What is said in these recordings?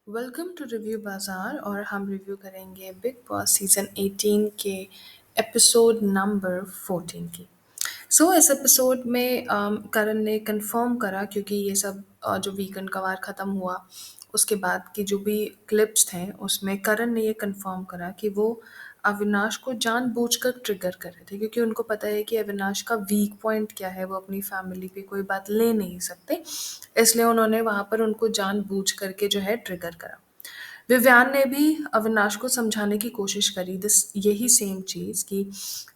Welcome to review बाज़ार और हम रिव्यू करेंगे बिग बॉस सीज़न 18 के एपिसोड नंबर 14 की। इस एपिसोड में करण ने कंफर्म करा क्योंकि ये सब जो वीकेंड का वार ख़त्म हुआ उसके बाद की जो भी क्लिप्स थे उसमें करण ने ये कंफर्म करा कि वो अविनाश को जानबूझकर ट्रिगर कर रहे थे क्योंकि उनको पता है कि अविनाश का वीक पॉइंट क्या है, वो अपनी फैमिली पे कोई बात ले नहीं सकते, इसलिए उन्होंने वहाँ पर उनको जानबूझ करके जो है ट्रिगर करा। विवियान ने भी अविनाश को समझाने की कोशिश करी दिस यही सेम चीज़ कि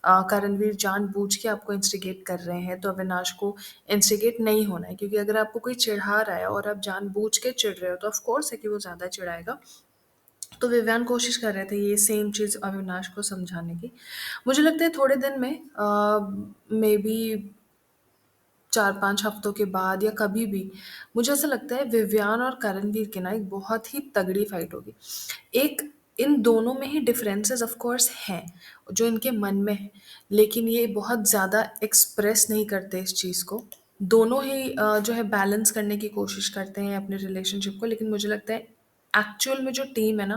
करणवीर जानबूझ के आपको इंस्टिगेट कर रहे हैं, तो अविनाश को इंस्टिगेट नहीं होना है क्योंकि अगर आपको कोई चिढ़ा रहा है और आप जानबूझ के चिढ़ रहे हो तो ऑफ कोर्स है कि वो ज़्यादा चिढ़ाएगा। तो विवियान कोशिश कर रहे थे ये सेम चीज़ अविनाश को समझाने की। मुझे लगता है थोड़े दिन में मे बी 4-5 हफ्तों के बाद या कभी भी, मुझे ऐसा लगता है विवियान और करणवीर की ना एक बहुत ही तगड़ी फाइट होगी। एक इन दोनों में ही डिफरेंसेस ऑफ कोर्स हैं, जो इनके मन में है, लेकिन ये बहुत ज़्यादा एक्सप्रेस नहीं करते इस चीज़ को। दोनों ही जो है बैलेंस करने की कोशिश करते हैं अपने रिलेशनशिप को, लेकिन मुझे लगता है एक्चुअल में जो टीम है ना,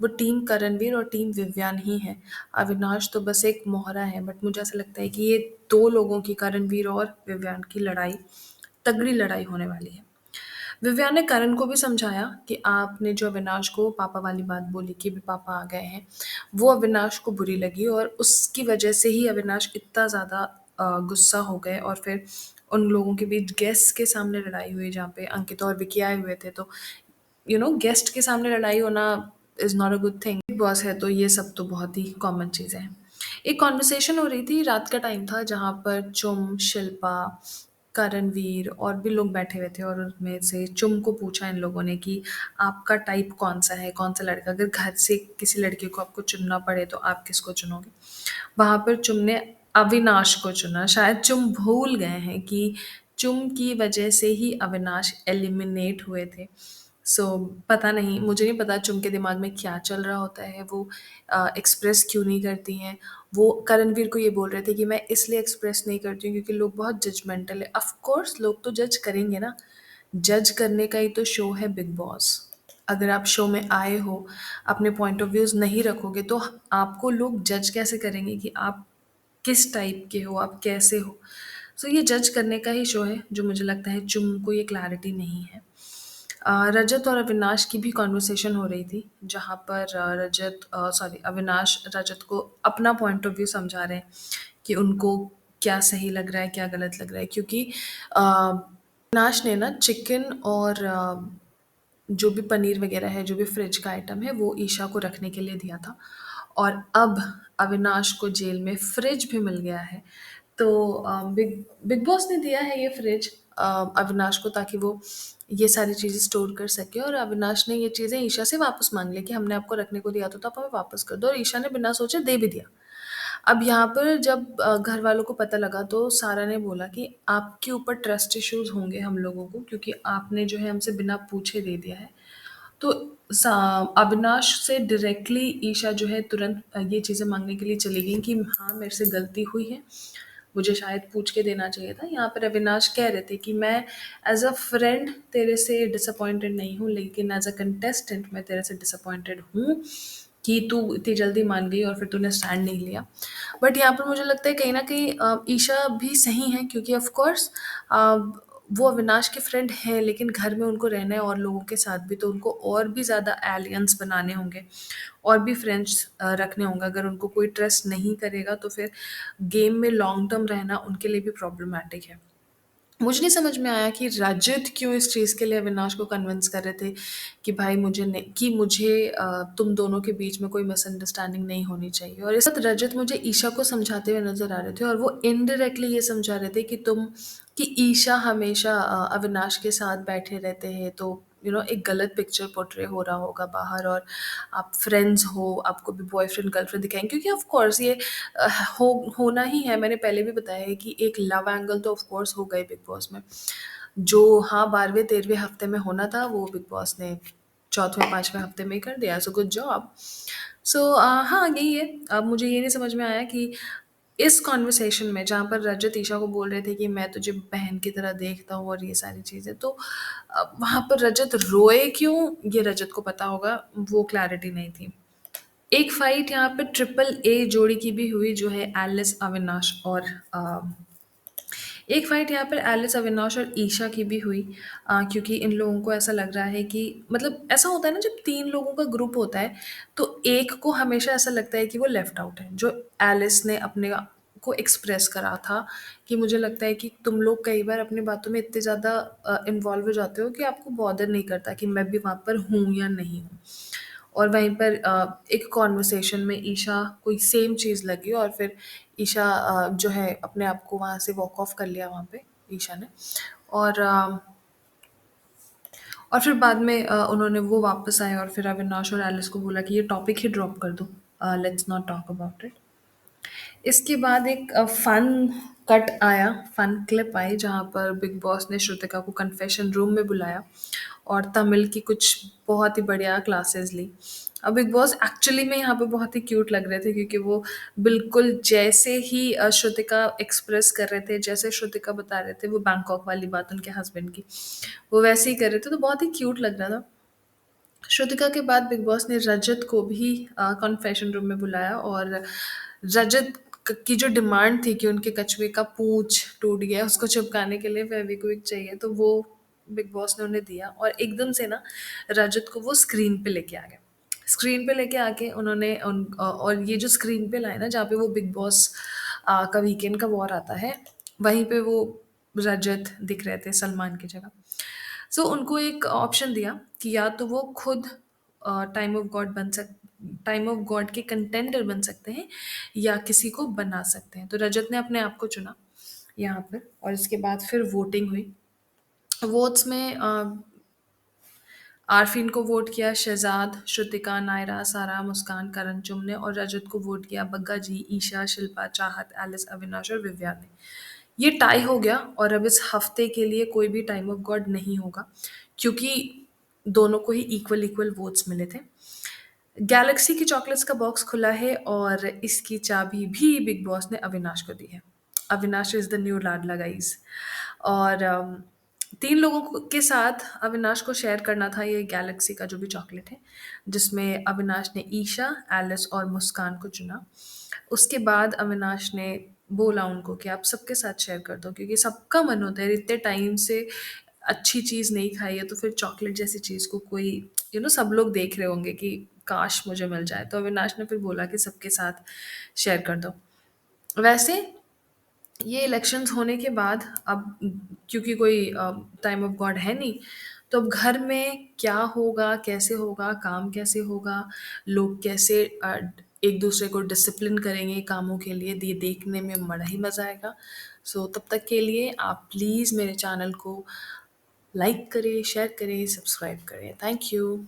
वो टीम करणवीर और टीम विवियान ही है। अविनाश तो बस एक मोहरा है, बट मुझे ऐसा लगता है कि ये 2 लोगों की, करणवीर और विवियान की लड़ाई, तगड़ी लड़ाई होने वाली है। विवियान ने करण को भी समझाया कि आपने जो अविनाश को पापा वाली बात बोली कि भी पापा आ गए हैं, वो अविनाश को बुरी लगी और उसकी वजह से ही अविनाश इतना ज़्यादा गुस्सा हो गए और फिर उन लोगों के बीच गेस्ट के सामने लड़ाई हुई जहाँ पे अंकित और विकी आए हुए थे, तो गेस्ट के सामने लड़ाई होना is not a good thing. Big boss है तो ये सब तो बहुत ही कॉमन चीज़ें हैं। एक कॉन्वर्सेशन हो रही थी, रात का टाइम था जहाँ पर चुम, शिल्पा, करणवीर और भी लोग बैठे हुए थे और उनमें से चुम को पूछा इन लोगों ने कि आपका टाइप कौन-सा है? कौन-सा लड़का? अगर घर से किसी लड़के को आपको चुनना पड़े तो आप किसको चुनोगे? वहाँ पर चुम ने अविनाश को चुना। शायद चुम भूल गए हैं कि चुम की वजह से ही अविनाश एलिमिनेट हुए थे। सो पता नहीं, मुझे नहीं पता चुम के दिमाग में क्या चल रहा होता है, वो एक्सप्रेस क्यों नहीं करती हैं। वो करणवीर को ये बोल रहे थे कि मैं इसलिए एक्सप्रेस नहीं करती हूँ क्योंकि लोग बहुत जजमेंटल है। ऑफ कोर्स लोग तो जज करेंगे ना, जज करने का ही तो शो है बिग बॉस। अगर आप शो में आए हो, अपने पॉइंट ऑफ व्यूज़ नहीं रखोगे तो आपको लोग जज कैसे करेंगे कि आप किस टाइप के हो, आप कैसे हो? ये जज करने का ही शो है, जो मुझे लगता है चुम को ये क्लैरिटी नहीं है। रजत और अविनाश की भी कन्वर्सेशन हो रही थी, जहाँ पर अविनाश रजत को अपना पॉइंट ऑफ व्यू समझा रहे हैं कि उनको क्या सही लग रहा है, क्या गलत लग रहा है, क्योंकि अविनाश ने ना चिकन और जो भी पनीर वगैरह है, जो भी फ्रिज का आइटम है, वो ईशा को रखने के लिए दिया था और अब अविनाश को जेल में फ्रिज भी मिल गया है। तो बिग बिग बॉस ने दिया है ये फ्रिज अविनाश को, ताकि वो ये सारी चीज़ें स्टोर कर सके, और अविनाश ने ये चीज़ें ईशा से वापस माँग ली कि हमने आपको रखने को दिया था तो आप हमें वापस कर दो, और ईशा ने बिना सोचे दे भी दिया। अब यहाँ पर जब घर वालों को पता लगा तो सारा ने बोला कि आपके ऊपर ट्रस्ट इश्यूज़ होंगे हम लोगों को, क्योंकि आपने जो है हमसे बिना पूछे दे दिया है। तो अविनाश से डायरेक्टली ईशा जो है तुरंत ये चीज़ें मांगने के लिए चली गई कि हाँ मेरे से गलती हुई है, मुझे शायद पूछ के देना चाहिए था। यहाँ पर अविनाश कह रहे थे कि मैं एज अ फ्रेंड तेरे से डिसअपॉइंटेड नहीं हूँ, लेकिन एज अ कंटेस्टेंट मैं तेरे से डिसअपॉइंटेड हूँ कि तू इतनी जल्दी मान गई और फिर तूने स्टैंड नहीं लिया। बट यहाँ पर मुझे लगता है कहीं ना कहीं ईशा भी सही है, क्योंकि ऑफ कोर्स वो अविनाश के फ्रेंड हैं, लेकिन घर में उनको रहना है और लोगों के साथ भी, तो उनको और भी ज़्यादा एलियंस बनाने होंगे और भी फ्रेंड्स रखने होंगे। अगर उनको कोई ट्रस्ट नहीं करेगा तो फिर गेम में लॉन्ग टर्म रहना उनके लिए भी प्रॉब्लमैटिक है। मुझे नहीं समझ में आया कि रजत क्यों इस चीज़ के लिए अविनाश को कन्विंस कर रहे थे कि भाई मुझे तुम दोनों के बीच में कोई मिसअंडरस्टैंडिंग नहीं होनी चाहिए, और इस वक़्त रजत मुझे ईशा को समझाते हुए नज़र आ रहे थे और वो इनडायरेक्टली ये समझा रहे थे कि ईशा हमेशा अविनाश के साथ बैठे रहते हैं, तो एक गलत पिक्चर पोर्ट्रे हो रहा होगा बाहर, और आप फ्रेंड्स हो, आपको भी बॉयफ्रेंड गर्लफ्रेंड दिखाएँगे, क्योंकि ऑफ कोर्स ये अ, हो होना ही है। मैंने पहले भी बताया है कि एक लव एंगल तो ऑफ कोर्स होगा ही बिग बॉस में। जो हाँ 12वें-13वें हफ्ते में होना था, वो बिग बॉस ने 4वें-5वें हफ्ते में ही कर दिया। So good job. हाँ, यही है। अब मुझे ये नहीं समझ में आया कि इस कॉन्वर्सेशन में जहाँ पर रजत ईशा को बोल रहे थे कि मैं तुझे बहन की तरह देखता हूँ और ये सारी चीज़ें, तो वहाँ पर रजत रोए क्यों, ये रजत को पता होगा, वो क्लैरिटी नहीं थी। एक फाइट यहाँ पे ट्रिपल ए जोड़ी की भी हुई, जो है एलिस अविनाश और एक फाइट यहाँ पर एलिस अविनाश और ईशा की भी हुई, क्योंकि इन लोगों को ऐसा लग रहा है कि मतलब ऐसा होता है ना, जब 3 लोगों का ग्रुप होता है, तो एक को हमेशा ऐसा लगता है कि वो लेफ्ट आउट है। जो एलिस ने अपने को एक्सप्रेस करा था कि मुझे लगता है कि तुम लोग कई बार अपनी बातों में इतने ज़्यादा इन्वॉल्व हो जाते हो कि आपको बॉदर नहीं करता कि मैं भी वहाँ पर हूँ या नहीं हूँ। और वहीं पर एक कॉन्वर्सेशन में ईशा कोई सेम चीज़ लगी और फिर ईशा जो है अपने आप को वहाँ से वॉक ऑफ कर लिया वहाँ पे ईशा ने। और और फिर बाद में उन्होंने वो वापस आए और फिर अविनाश और एलिस को बोला कि ये टॉपिक ही ड्रॉप कर दो, let's not talk about it. इसके बाद एक फन कट आया, फन क्लिप आई, जहाँ पर बिग बॉस ने श्रुतिका को कन्फेशन रूम में बुलाया और तमिल की कुछ बहुत ही बढ़िया क्लासेस ली। अब बिग बॉस एक्चुअली में यहाँ पे बहुत ही क्यूट लग रहे थे, क्योंकि वो बिल्कुल जैसे ही श्रुतिका एक्सप्रेस कर रहे थे, जैसे श्रुतिका बता रहे थे वो बैंकॉक वाली बात उनके हस्बैंड की, वो वैसे ही कर रहे थे, तो बहुत ही क्यूट लग रहा था। श्रुतिका के बाद बिग बॉस ने रजत को भी कॉन्फेशन रूम में बुलाया और रजत की जो डिमांड थी कि उनके कछुए का पूंछ टूट गया है, उसको चिपकाने के लिए फेविक्विक चाहिए, तो वो बिग बॉस ने उन्हें दिया और एकदम से ना रजत को वो स्क्रीन पे लेके आ गए। स्क्रीन पे लेके आके उन्होंने और ये जो स्क्रीन पे लाए ना, जहाँ पे वो बिग बॉस का वीकेंड का वॉर आता है, वहीं पे वो रजत दिख रहे थे सलमान की जगह। सो उनको एक ऑप्शन दिया कि या तो वो खुद time of God time of God के कंटेंडर बन सकते हैं या किसी को बना सकते हैं। तो रजत ने अपने आप को चुना यहाँ पर, और इसके बाद फिर वोटिंग हुई। वोट्स में आरफीन को वोट किया शहजाद, श्रुतिका, नायरा, सारा, मुस्कान, करण चुम ने, और रजत को वोट किया बग्गा जी, ईशा, शिल्पा, चाहत, एलिस, अविनाश और विव्या ने। ये टाई हो गया और अब इस हफ्ते के लिए कोई भी टाइम ऑफ गॉड नहीं होगा, क्योंकि दोनों को ही इक्वल इक्वल वोट्स मिले थे। गैलेक्सी की चॉकलेट्स का बॉक्स खुला है और इसकी चाबी भी बिग बॉस ने अविनाश को दी है। अविनाश इज द न्यू लाडला गाइस। और 3 लोगों के साथ अविनाश को शेयर करना था ये गैलेक्सी का जो भी चॉकलेट है, जिसमें अविनाश ने ईशा, एलिस और मुस्कान को चुना। उसके बाद अविनाश ने बोला उनको कि आप सबके साथ शेयर कर दो, क्योंकि सबका मन होता है, इतने टाइम से अच्छी चीज़ नहीं खाई है तो फिर चॉकलेट जैसी चीज़ को कोई सब लोग देख रहे होंगे कि काश मुझे मिल जाए। तो अविनाश ने फिर बोला कि सबके साथ शेयर कर दो। वैसे ये इलेक्शंस होने के बाद अब, क्योंकि कोई टाइम ऑफ गॉड है नहीं, तो अब घर में क्या होगा, कैसे होगा, काम कैसे होगा, लोग कैसे एक दूसरे को डिसिप्लिन करेंगे कामों के लिए, ये देखने में बड़ा ही मज़ा आएगा। सो तब तक के लिए आप प्लीज़ मेरे चैनल को लाइक करें, शेयर करें, सब्सक्राइब करें। Thank you.